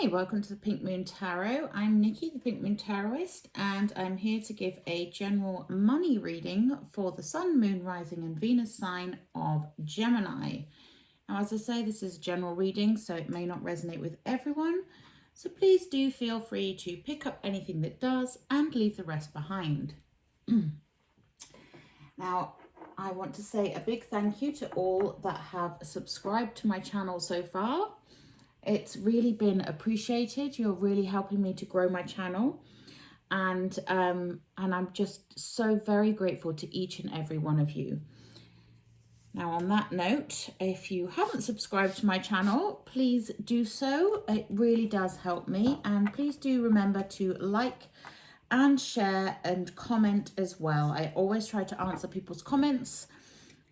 Hi, welcome to the Pink Moon Tarot. I'm Nikki, the Pink Moon Tarotist, and I'm here to give a general money reading for the Sun, Moon, Rising and Venus sign of Gemini. Now, as I say, this is a general reading, so it may not resonate with everyone. So please do feel free to pick up anything that does and leave the rest behind. Now, I want to say a big thank you to all that have subscribed to my channel so far. It's really been appreciated. You're really helping me to grow my channel. And I'm just so very grateful to each and every one of you. Now, on that note, if you haven't subscribed to my channel, please do so. It really does help me. And please do remember to like and share and comment as well. I always try to answer people's comments,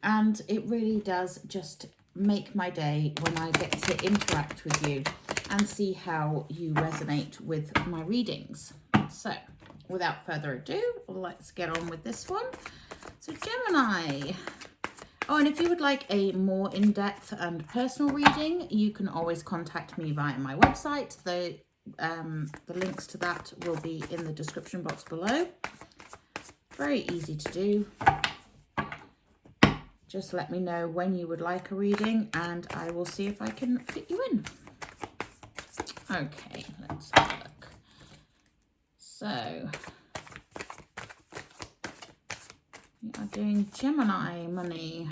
and it really does just make my day when I get to interact with you and see how you resonate with my readings. So without further ado, let's get on with this one. So Gemini. Oh, and if you would like a more in-depth and personal reading, you can always contact me via my website. The links to that will be in the description box below. Very easy to do. Just let me know when you would like a reading and I will see if I can fit you in. Okay, let's have a look. So, we are doing Gemini money.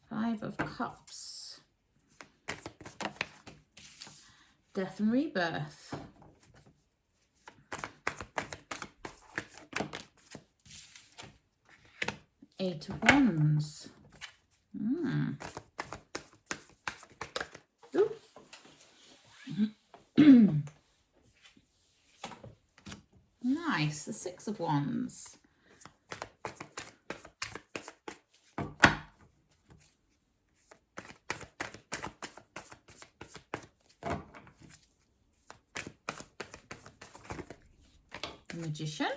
5 of Cups. Death and Rebirth. Eight of Wands. Nice. The Six of Wands. The Magician.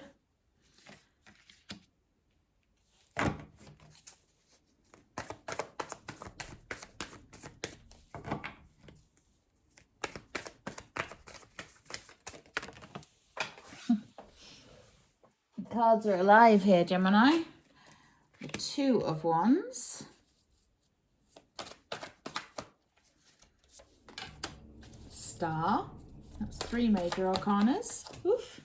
Cards are alive here, Gemini. The Two of Wands. Star. That's 3 major arcanas. Oof.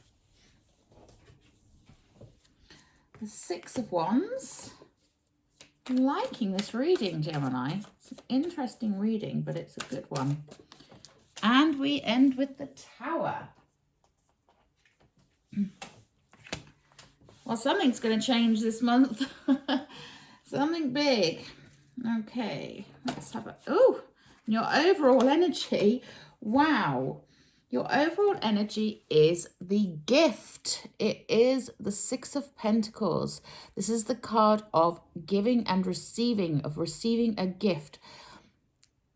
The Six of Wands. I'm liking this reading, Gemini. It's an interesting reading, but it's a good one. And we end with the Tower. Well, something's going to change this month. Something big. Okay, let's have a... Oh, your overall energy. Wow. Your overall energy is the gift. It is the Six of Pentacles. This is the card of giving and receiving, of receiving a gift.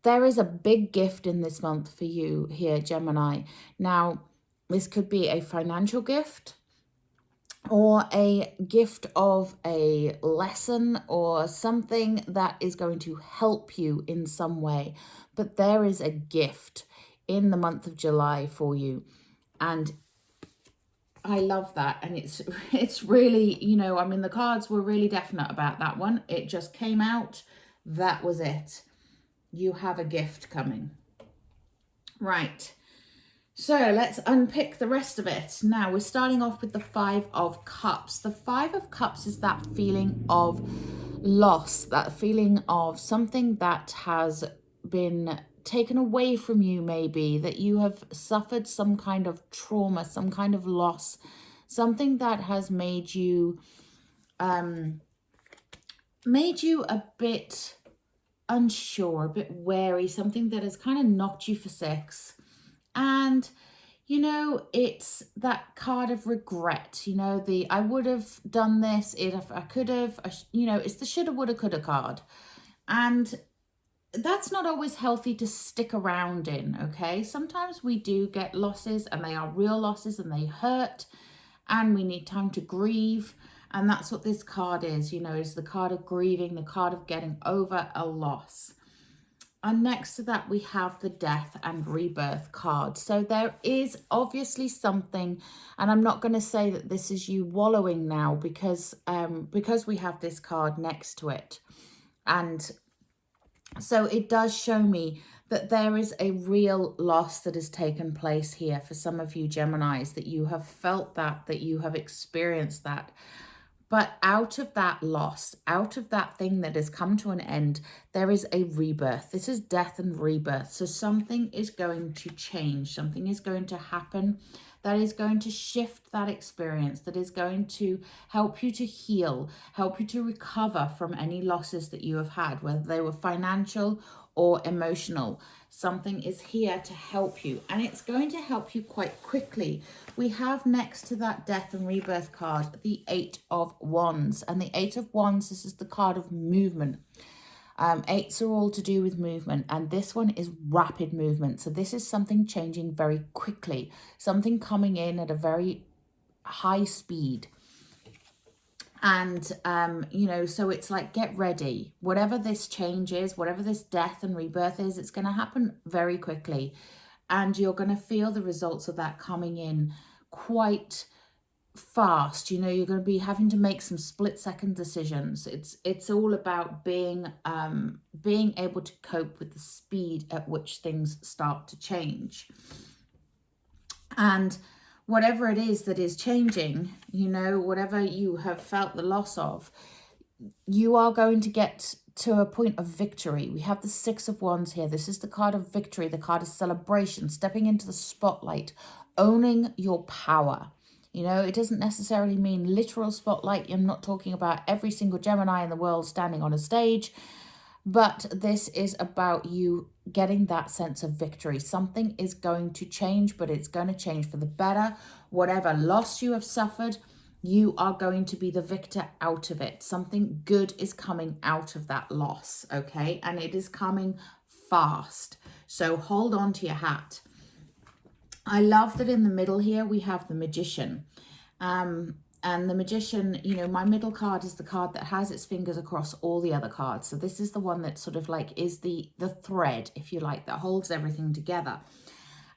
There is a big gift in this month for you here, Gemini. Now, this could be a financial gift, or a gift of a lesson or something that is going to help you in some way. But there is a gift in the month of July for you. And I love that. And it's really, you know, I mean, the cards were really definite about that one. It just came out. That was it. You have a gift coming. Right. So let's unpick the rest of it. Now we're starting off with the Five of Cups. The Five of Cups is that feeling of loss, that feeling of something that has been taken away from you, maybe, that you have suffered some kind of trauma, some kind of loss, something that has made you a bit unsure, a bit wary, something that has kind of knocked you for six. And, you know, it's that card of regret, you know, the I would have done this, if I could have, you know, it's the shoulda, woulda, coulda card. And that's not always healthy to stick around in, okay? Sometimes we do get losses and they are real losses and they hurt and we need time to grieve. And that's what this card is, you know, is the card of grieving, the card of getting over a loss. And next to that, we have the Death and Rebirth card. So there is obviously something, and I'm not going to say that this is you wallowing now because we have this card next to it. And so it does show me that there is a real loss that has taken place here for some of you Geminis, that you have felt that you have experienced that. But out of that loss, out of that thing that has come to an end, there is a rebirth. This is death and rebirth. So something is going to change. Something is going to happen that is going to shift that experience, that is going to help you to heal, help you to recover from any losses that you have had, whether they were financial or emotional. Something is here to help you, and it's going to help you quite quickly. We have next to that Death and Rebirth card the Eight of Wands, and the Eight of Wands, this is the card of movement. Eights are all to do with movement, and this one is rapid movement. So this is something changing very quickly, something coming in at a very high speed. And, you know, so it's like, get ready. Whatever this change is, whatever this death and rebirth is, it's going to happen very quickly. And you're going to feel the results of that coming in quite fast. You know, you're going to be having to make some split-second decisions. It's all about being able to cope with the speed at which things start to change. And whatever it is that is changing, you know, whatever you have felt the loss of, you are going to get to a point of victory. We have the Six of Wands here. This is the card of victory, the card of celebration, stepping into the spotlight, owning your power. You know, it doesn't necessarily mean literal spotlight. I'm not talking about every single Gemini in the world standing on a stage, but this is about you getting that sense of victory. Something is going to change, but it's going to change for the better. Whatever loss you have suffered, you are going to be the victor out of it. Something good is coming out of that loss, okay? And it is coming fast. So hold on to your hat. I love that in the middle here we have the Magician. And the Magician, you know, my middle card is the card that has its fingers across all the other cards. So this is the one that sort of like is the thread, if you like, that holds everything together.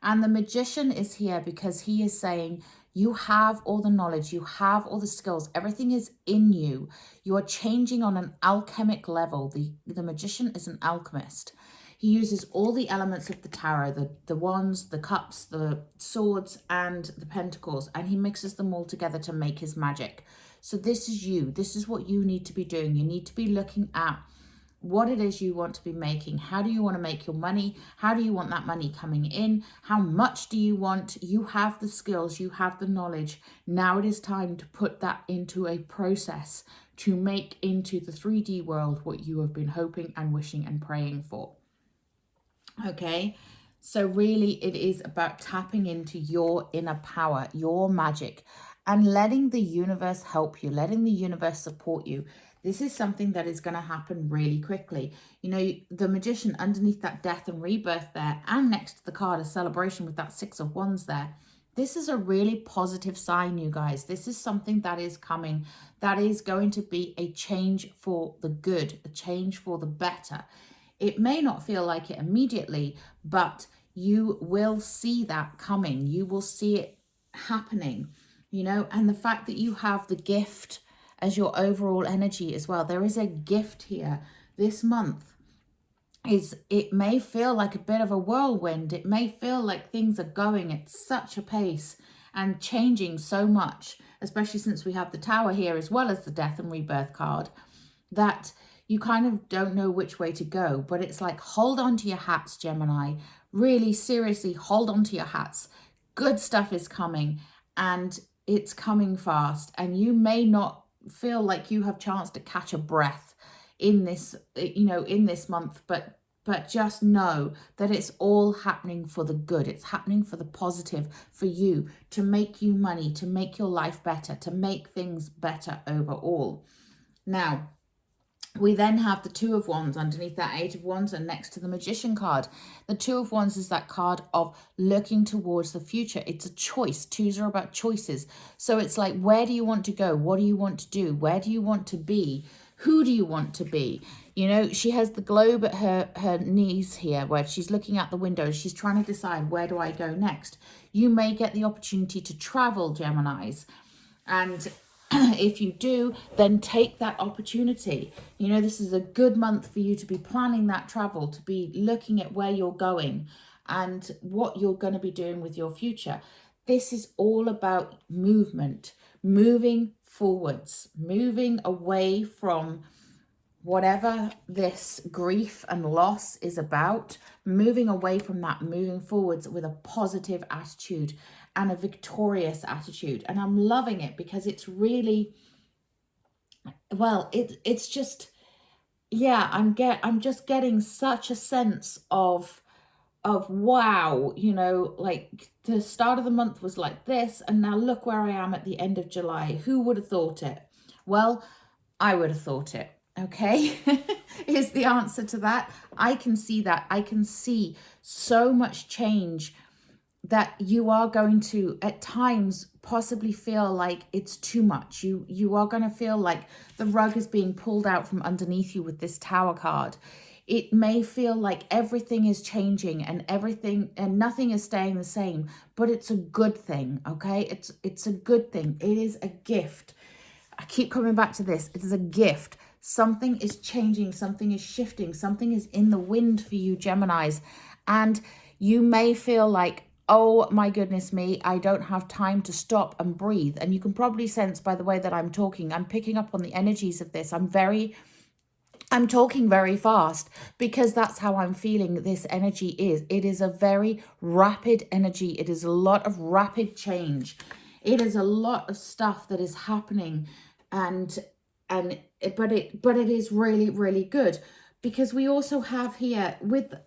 And the Magician is here because he is saying, you have all the knowledge, you have all the skills, everything is in you. You are changing on an alchemic level. The Magician is an alchemist. He uses all the elements of the tarot, the wands, the cups, the swords, and the pentacles, and he mixes them all together to make his magic. So this is you. This is what you need to be doing. You need to be looking at what it is you want to be making. How do you want to make your money? How do you want that money coming in? How much do you want? You have the skills, you have the knowledge. Now it is time to put that into a process to make into the 3D world what you have been hoping and wishing and praying for. Okay, so really it is about tapping into your inner power, your magic, and letting the universe help you, letting the universe support you. This is something that is going to happen really quickly. You know, the Magician underneath that death and rebirth there, and next to the card of celebration with that Six of Wands there. This is a really positive sign, you guys. This is something that is coming, that is going to be a change for the good, a change for the better. It may not feel like it immediately, but you will see that coming. You will see it happening, you know, and the fact that you have the gift as your overall energy as well. There is a gift here this month. It may feel like a bit of a whirlwind. It may feel like things are going at such a pace and changing so much, especially since we have the Tower here as well as the Death and Rebirth card, that you kind of don't know which way to go. But it's like, hold on to your hats, Gemini. Really, seriously, hold on to your hats. Good stuff is coming, and it's coming fast. And you may not feel like you have chance to catch a breath in this, you know, in this month, but just know that it's all happening for the good. It's happening for the positive, for you, to make you money, to make your life better, to make things better overall. Now, we then have the Two of Wands underneath that Eight of Wands and next to the Magician card. The Two of Wands is that card of looking towards the future. It's a choice. Twos are about choices. So it's like, where do you want to go? What do you want to do? Where do you want to be? Who do you want to be? You know, she has the globe at her knees here where she's looking out the window. She's trying to decide, where do I go next? You may get the opportunity to travel, Geminis. And if you do, then take that opportunity. You know, this is a good month for you to be planning that travel, to be looking at where you're going and what you're going to be doing with your future. This is all about movement, moving forwards, moving away from whatever this grief and loss is about, moving away from that, moving forwards with a positive attitude and a victorious attitude. And I'm loving it because it's really, well, it's just, yeah, I'm just getting such a sense of wow, you know, like the start of the month was like this, and now look where I am at the end of July. Who would have thought it? Well, I would have thought it. Okay, is the answer to that. I can see that. I can see so much change that you are going to at times possibly feel like it's too much. You are going to feel like the rug is being pulled out from underneath you with this Tower card. It may feel like everything is changing and everything and nothing is staying the same, but it's a good thing. Okay, it's a good thing. It is a gift. I keep coming back to this. It is a gift. Something is changing, something is shifting, something is in the wind for you, Geminis. And you may feel like, oh my goodness me, I don't have time to stop and breathe. And you can probably sense by the way that I'm talking, I'm picking up on the energies of this. I'm talking very fast because that's how I'm feeling this energy is. It is a very rapid energy. It is a lot of rapid change. It is a lot of stuff that is happening, but it is really, really good, because we also have here,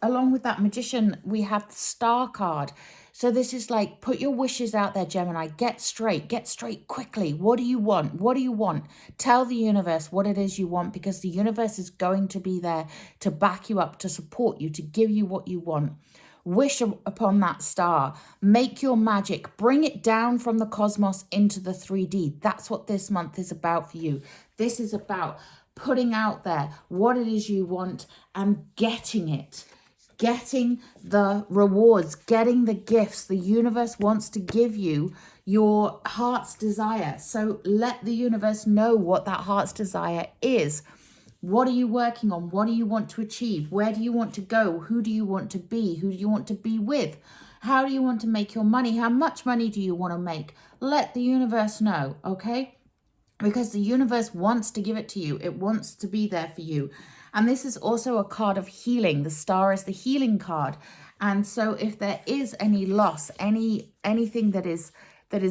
along with that Magician, we have the Star card. So this is like, put your wishes out there, Gemini. Get straight quickly. What do you want? What do you want? Tell the universe what it is you want, because the universe is going to be there to back you up, to support you, to give you what you want. Wish upon that star. Make your magic. Bring it down from the cosmos into the 3D. That's what this month is about for you. This is about putting out there what it is you want and getting it. Getting the rewards, getting the gifts. The universe wants to give you your heart's desire. So let the universe know what that heart's desire is. What are you working on? What do you want to achieve? Where do you want to go? Who do you want to be? Who do you want to be with? How do you want to make your money? How much money do you want to make? Let the universe know, okay? Because the universe wants to give it to you. It wants to be there for you. And this is also a card of healing. The star is the healing card. And so if there is any loss, anything that is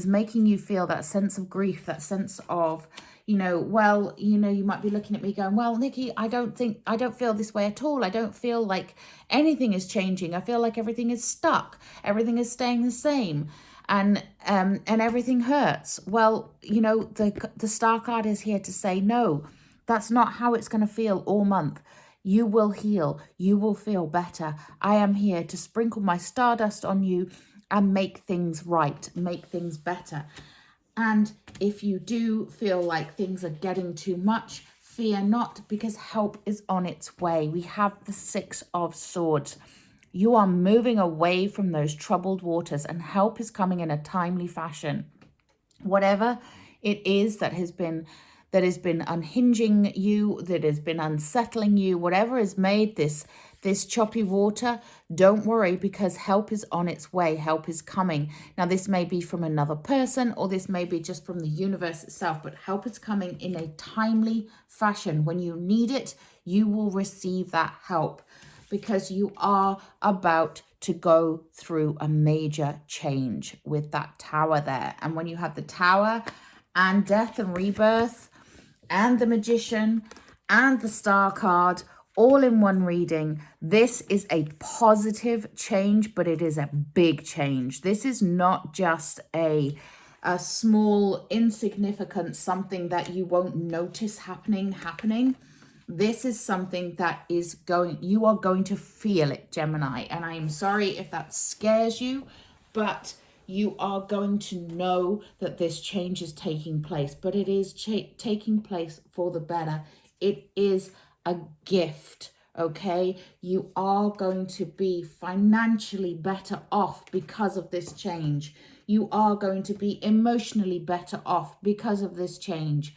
making you feel that sense of grief, that sense of, you know, well, you know, you might be looking at me going, well, Nikki, I don't feel this way at all. I don't feel like anything is changing. I feel like everything is stuck. Everything is staying the same. And everything hurts. Well, you know, the Star card is here to say, no, that's not how it's going to feel all month. You will heal. You will feel better. I am here to sprinkle my stardust on you and make things right, make things better. And if you do feel like things are getting too much, fear not, because help is on its way. We have the 6 of Swords. You are moving away from those troubled waters, and help is coming in a timely fashion. Whatever it is that has been unhinging you, that has been unsettling you, whatever has made this choppy water, don't worry, because help is on its way. Help is coming. Now, this may be from another person, or this may be just from the universe itself, but help is coming in a timely fashion. When you need it, you will receive that help, because you are about to go through a major change with that Tower there. And when you have the Tower and Death and Rebirth and the Magician and the Star card all in one reading, this is a positive change, but it is a big change. This is not just a small, insignificant something that you won't notice happening. This is something that is you are going to feel it, Gemini. And I am sorry if that scares you, but you are going to know that this change is taking place. But it is taking place for the better. It is a gift. Okay, you are going to be financially better off because of this change. You are going to be emotionally better off because of this change.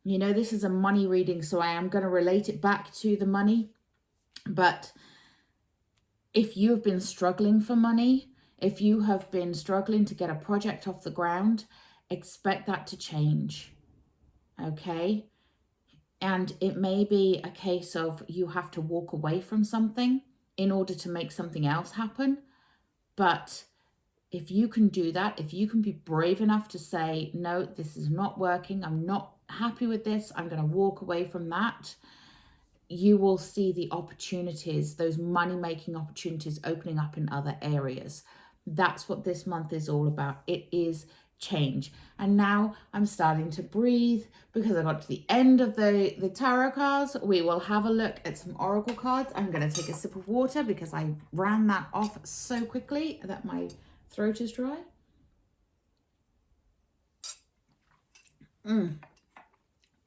You know, this is a money reading, so I am going to relate it back to the money. But if you've been struggling for money, if you have been struggling to get a project off the ground, expect that to change. Okay? And it may be a case of you have to walk away from something in order to make something else happen. But if you can do that, if you can be brave enough to say, no, this is not working, I'm not happy with this, I'm going to walk away from that, you will see the opportunities, those money-making opportunities opening up in other areas. That's what this month is all about. It is change. And now I'm starting to breathe because I got to the end of the tarot cards. We will have a look at some oracle cards. I'm going to take a sip of water because I ran that off so quickly that my throat is dry.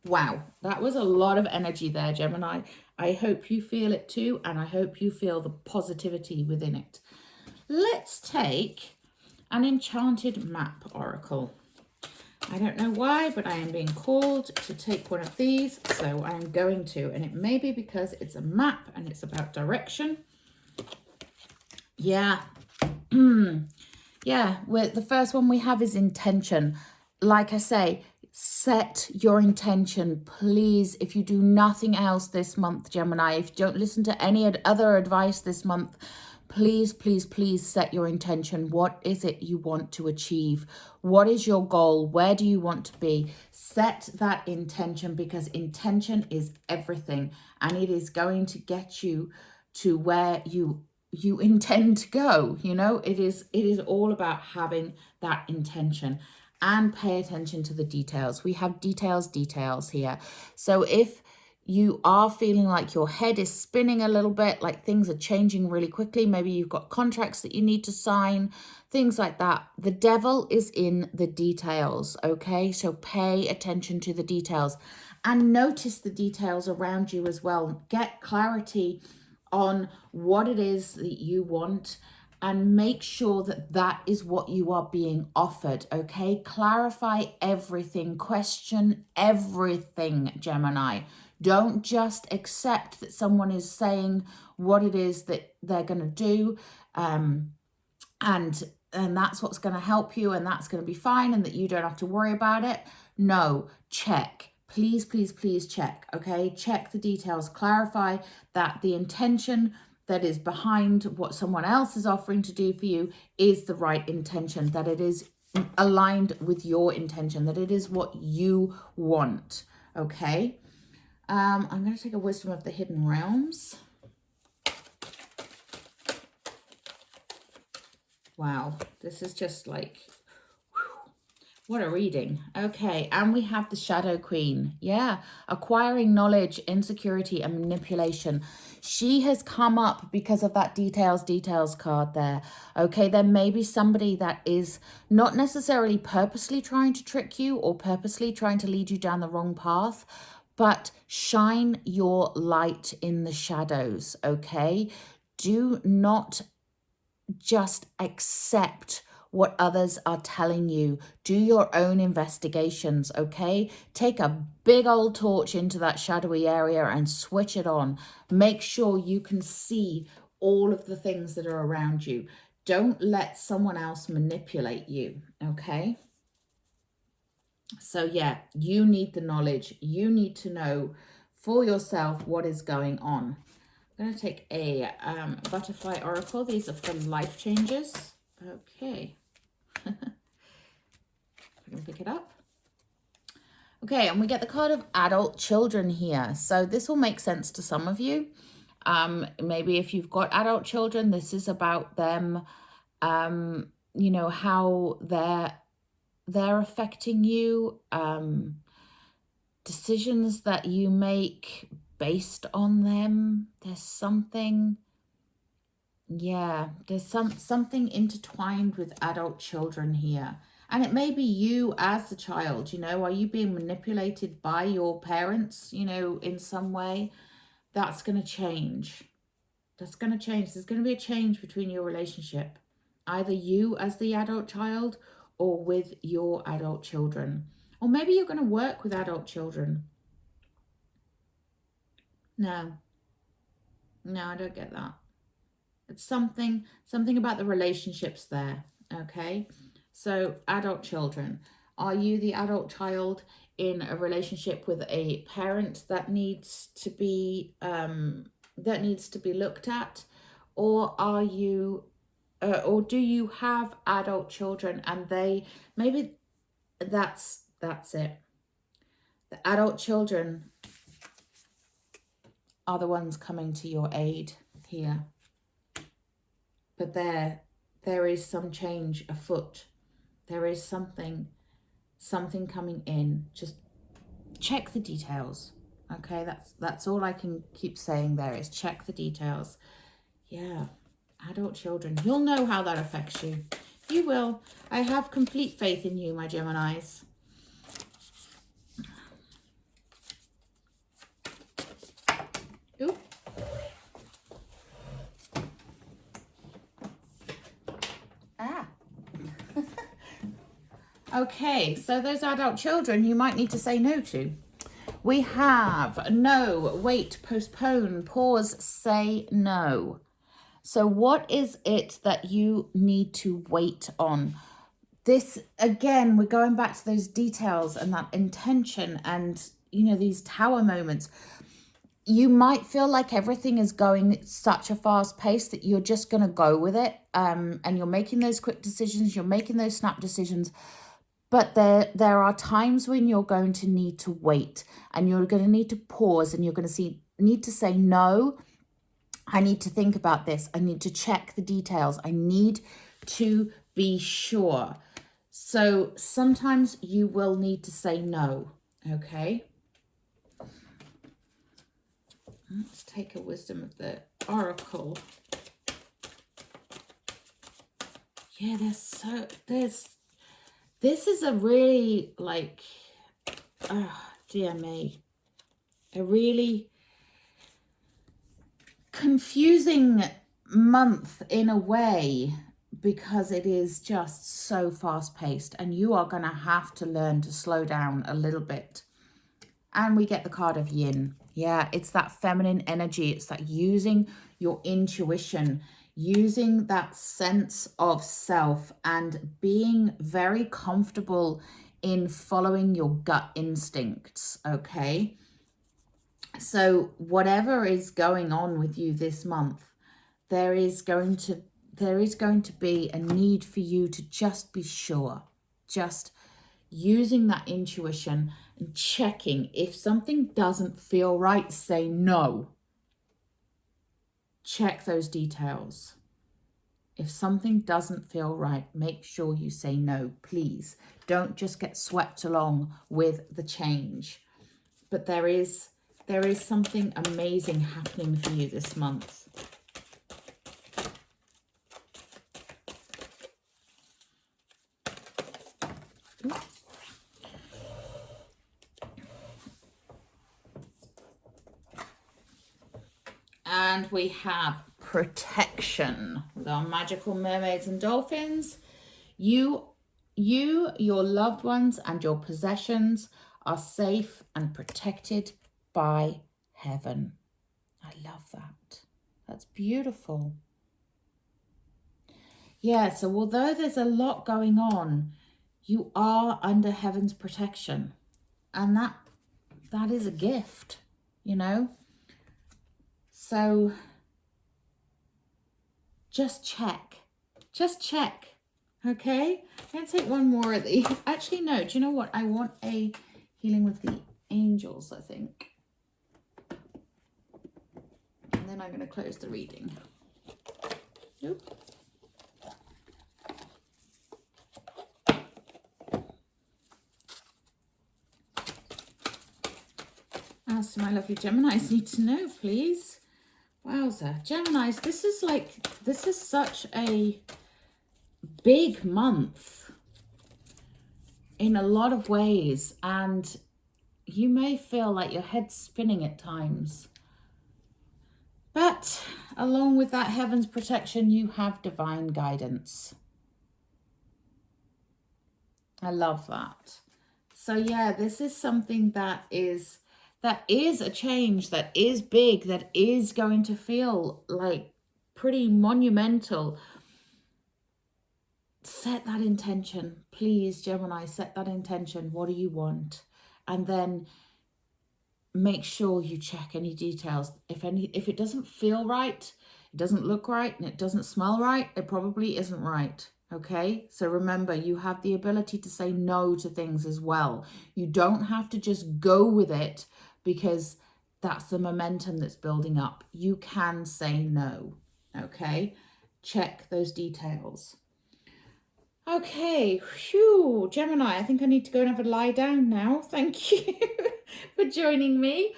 Wow, that was a lot of energy there, Gemini. I hope you feel it too, and I hope you feel the positivity within it. Let's take an enchanted map oracle. I don't know why, but I am being called to take one of these, so I am going to. And it may be because it's a map and it's about direction. Yeah. Yeah, the first one we have is intention. Like I say, set your intention, please. If you do nothing else this month, Gemini, if you don't listen to any other advice this month, please, please, please set your intention. What is it you want to achieve? What is your goal? Where do you want to be? Set that intention, because intention is everything, and it is going to get you to where you intend to go. You know, it is all about having that intention. And pay attention to the details. We have details here. So if you are feeling like your head is spinning a little bit, like things are changing really quickly, maybe you've got contracts that you need to sign, things like that, the devil is in the details, okay? So pay attention to the details and notice the details around you as well. Get clarity on what it is that you want, and make sure that that is what you are being offered, okay? Clarify everything, question everything, Gemini. Don't just accept that someone is saying what it is that they're going to do, and that's what's going to help you, and that's going to be fine, and that you don't have to worry about it. No, check. Please, please, please check, okay? Check the details. Clarify that the intention that is behind what someone else is offering to do for you is the right intention, that it is aligned with your intention, that it is what you want, okay? I'm going to take a wisdom of the hidden realms. Wow, this is just like, whew, what a reading. Okay, and we have the Shadow Queen. Yeah, acquiring knowledge, insecurity, and manipulation. She has come up because of that details card there. Okay, there may be somebody that is not necessarily purposely trying to trick you or purposely trying to lead you down the wrong path, but shine your light in the shadows, okay? Do not just accept what others are telling you. Do your own investigations, okay? Take a big old torch into that shadowy area and switch it on. Make sure you can see all of the things that are around you. Don't let someone else manipulate you, okay? So yeah, you need the knowledge. You need to know for yourself what is going on. I'm going to take a butterfly oracle. These are for life changes. Okay. I can pick it up. Okay, and we get the card of adult children here. So this will make sense to some of you. Maybe if you've got adult children, this is about them, you know, how they're affecting you, decisions that you make based on them. There's something, yeah, there's something intertwined with adult children here. And it may be you as the child, you know, are you being manipulated by your parents, you know, in some way? that's going to change. That's going to change. There's going to be a change between your relationship, either you as the adult child or with your adult children. Or maybe you're going to work with adult children. No, I don't get that. It's something about the relationships there, okay? So adult children, are you the adult child in a relationship with a parent that needs to be looked at, or are you or do you have adult children and they maybe that's it. The adult children are the ones coming to your aid here. But there is some change afoot. There is something coming in. Just check the details. Okay, that's all I can keep saying there is check the details. Yeah, adult children. You'll know how that affects you. You will. I have complete faith in you, my Geminis. Ooh. Okay, so those adult children you might need to say no to. We have no, wait, postpone, pause, say no. So what is it that you need to wait on? This, again, we're going back to those details and that intention and, you know, these tower moments. You might feel like everything is going at such a fast pace that you're just going to go with it. And you're making those quick decisions, you're making those snap decisions. But there are times when you're going to need to wait and you're going to need to pause and you're going to need to say, no, I need to think about this. I need to check the details. I need to be sure. So sometimes you will need to say no, okay? Let's take a wisdom of the oracle. Yeah, this is a really, like, oh, dear me, a really confusing month in a way, because it is just so fast-paced and you are going to have to learn to slow down a little bit. And we get the card of yin. Yeah, it's that feminine energy. It's that using your intuition, using that sense of self and being very comfortable in following your gut instincts, okay? So whatever is going on with you this month, there is going to be a need for you to just be sure, just using that intuition and checking. If something doesn't feel right, say no. Check those details. If something doesn't feel right, make sure you say no, please. Don't just get swept along with the change. But there is something amazing happening for you this month. And we have protection with our magical mermaids and dolphins. You, your loved ones, and your possessions are safe and protected by heaven. I love that. That's beautiful. Yeah, so although there's a lot going on, you are under heaven's protection. And that is a gift, you know? So just check, okay? I'm going to take one more of these. Actually, no, do you know what? I want a healing with the angels, I think. And then I'm going to close the reading. Nope. As to my lovely Geminis need to know, please. Wowza. Geminis, this is such a big month in a lot of ways, and you may feel like your head's spinning at times. But along with that heaven's protection, you have divine guidance. I love that. So yeah, this is something that is a change, that is big, that is going to feel like pretty monumental. Set that intention. Please, Gemini, set that intention. What do you want? And then make sure you check any details. If it doesn't feel right, it doesn't look right, and it doesn't smell right, it probably isn't right. Okay, so remember, you have the ability to say no to things as well. You don't have to just go with it because that's the momentum that's building up. You can say no. Okay, check those details. Okay, phew, Gemini, I think I need to go and have a lie down now. Thank you for joining me.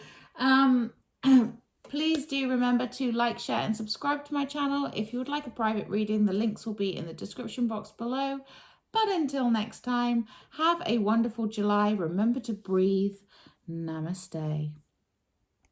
Please do remember to like, share and subscribe to my channel. If you would like a private reading, the links will be in the description box below. But until next time, have a wonderful July. Remember to breathe. Namaste.